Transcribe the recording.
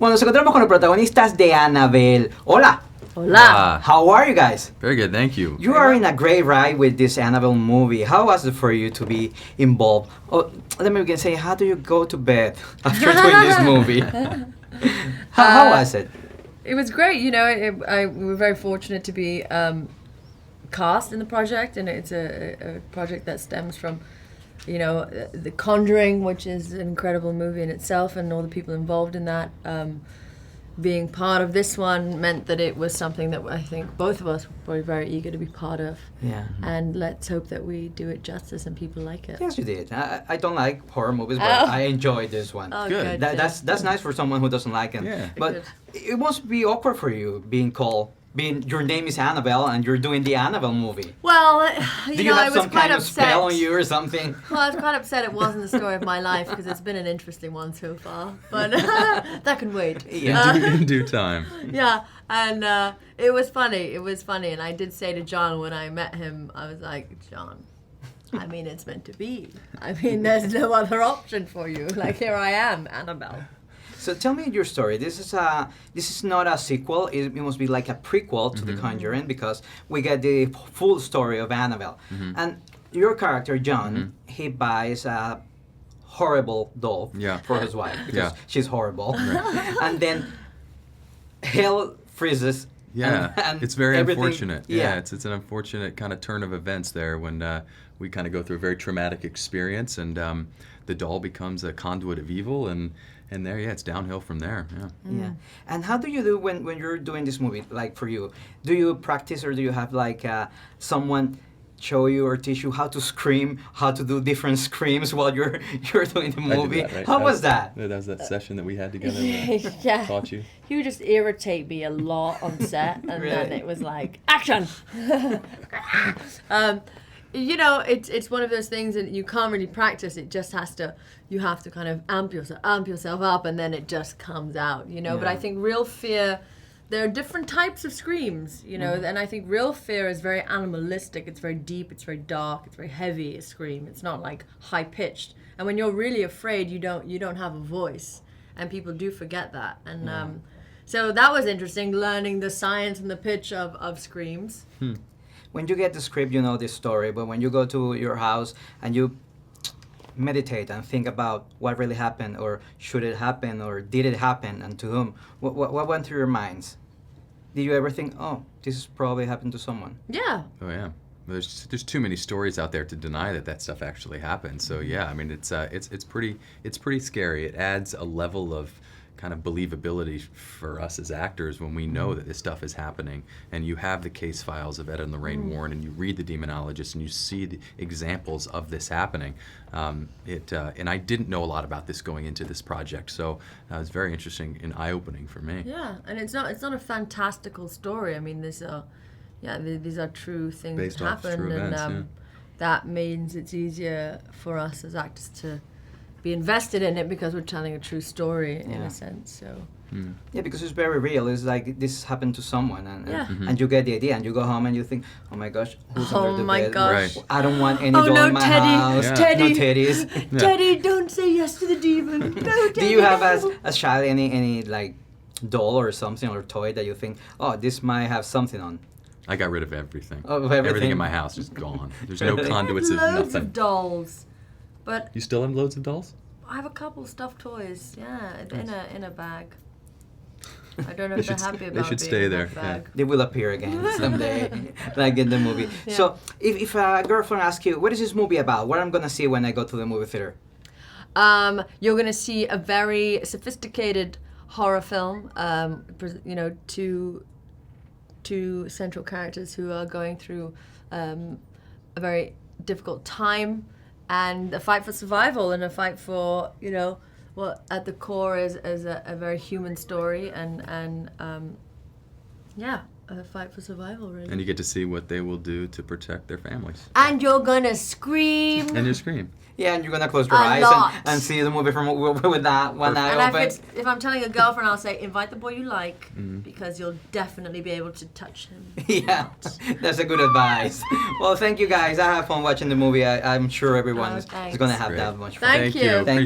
Bueno, nos encontramos con los protagonistas de Annabelle. Hola. Hola. How are you guys? Very good, thank you. You are in a great ride with this Annabelle movie. How was it for you to be involved? Oh, let me begin say, how do you go to bed after doing this movie? How was it? It was great. You know, we were very fortunate to be cast in the project, and it's a project that stems from, you know, The Conjuring, which is an incredible movie in itself, and all the people involved in that. Being part of this one meant that it was something that I think both of us were very eager to be part of. Yeah. And let's hope that we do it justice and people like it. Yes, you did. I don't like horror movies, but I enjoyed this one. Oh, Good. That's nice for someone who doesn't like it. Yeah. But Good. it must be awkward for you your name is Annabelle and you're doing the Annabelle movie. Well, Do you I have was some quite kind of upset. spell on you or something? Well, I was quite upset it wasn't the story of my life, because it's been an interesting one so far. But that can wait. Yeah. In due time. Yeah, and it was funny. And I did say to John when I met him, I was like, John, I mean, it's meant to be. I mean, there's no other option for you. Like, here I am, Annabelle. So tell me your story. This is not a sequel. It must be like a prequel to The Conjuring, because we get the full story of Annabelle. And your character, John, he buys a horrible doll for his wife because she's horrible. Right. And then hell freezes. Yeah, and it's very everything- unfortunate. Yeah, it's an unfortunate kind of turn of events there when we kind of go through a very traumatic experience, and the doll becomes a conduit of evil, and there, it's downhill from there. Yeah. Yeah. And how do you do when you're doing this movie? Like for you, do you practice or do you have like someone show you or teach you how to scream, how to do different screams while you're doing the I did movie? that, right? How was that? That was that session that we had together. Yeah. Taught you. He would just irritate me a lot on set, and then Really? it was like, action! You know, it's one of those things that you can't really practice. It just you have to kind of amp yourself up, and then it just comes out, you know. But I think real fear, there are different types of screams, you know, and I think real fear is very animalistic. It's very deep, it's very dark, it's very heavy, a scream. It's not like high-pitched. And when you're really afraid, you don't have a voice, and people do forget that. And so that was interesting, learning the science and the pitch of screams. When you get the script, you know the story, but when you go to your house and you meditate and think about what really happened, or should it happen, or did it happen, and to whom, what went through your minds? Did you ever think, oh, this probably happened to someone? Yeah. Oh yeah. There's too many stories out there to deny that stuff actually happened. So yeah, I mean it's pretty scary. It adds a level of kind of believability for us as actors when we know that this stuff is happening, and you have the case files of Ed and Lorraine Warren, and you read the demonologist, and you see the examples of this happening. And I didn't know a lot about this going into this project, so it was very interesting and eye-opening for me. Yeah, and it's not a fantastical story. I mean, these are true things Based that off happened, true events, and that means it's easier for us as actors to be invested in it, because we're telling a true story in a sense. So Yeah, because it's very real. It's like this happened to someone, and Yeah. you get the idea, and you go home and you think, oh my gosh, who's under the Oh my bed? gosh. Right. I don't want any Oh, doll no, in my Teddy. house. Yeah. Teddy. No teddies. Teddy, don't say yes to the demon. No, Teddy. Do you have no. as a child any like doll or something or toy that you think, oh, this might have something on? I got rid of everything. Oh, of everything? Everything in my house is gone. There's no Really? conduits of Loads nothing. of dolls, but You still have loads of dolls? I have a couple stuff toys. Yeah, in a bag. I don't know They if they're should- happy they about should being stay in there, that yeah. bag. They will appear again someday, like in the movie. Yeah. So, if a girlfriend asks you, what is this movie about? What I'm gonna see when I go to the movie theater? You're going to see a very sophisticated horror film. You know, two central characters who are going through a very difficult time, and a fight for survival, and a fight for, you know, what at the core is a very human story, and a fight for survival, really. And you get to see what they will do to protect their families. And you're gonna scream. And you scream. Yeah, and you're gonna close your A eyes lot. and see the movie from with that one eye And open. if I'm telling a girlfriend, I'll say, invite the boy you like, because you'll definitely be able to touch him. Yeah, that's a good advice. Well, thank you guys. I had fun watching the movie. I'm sure everyone is thanks. going to have Great. that much fun. Thank you. Thank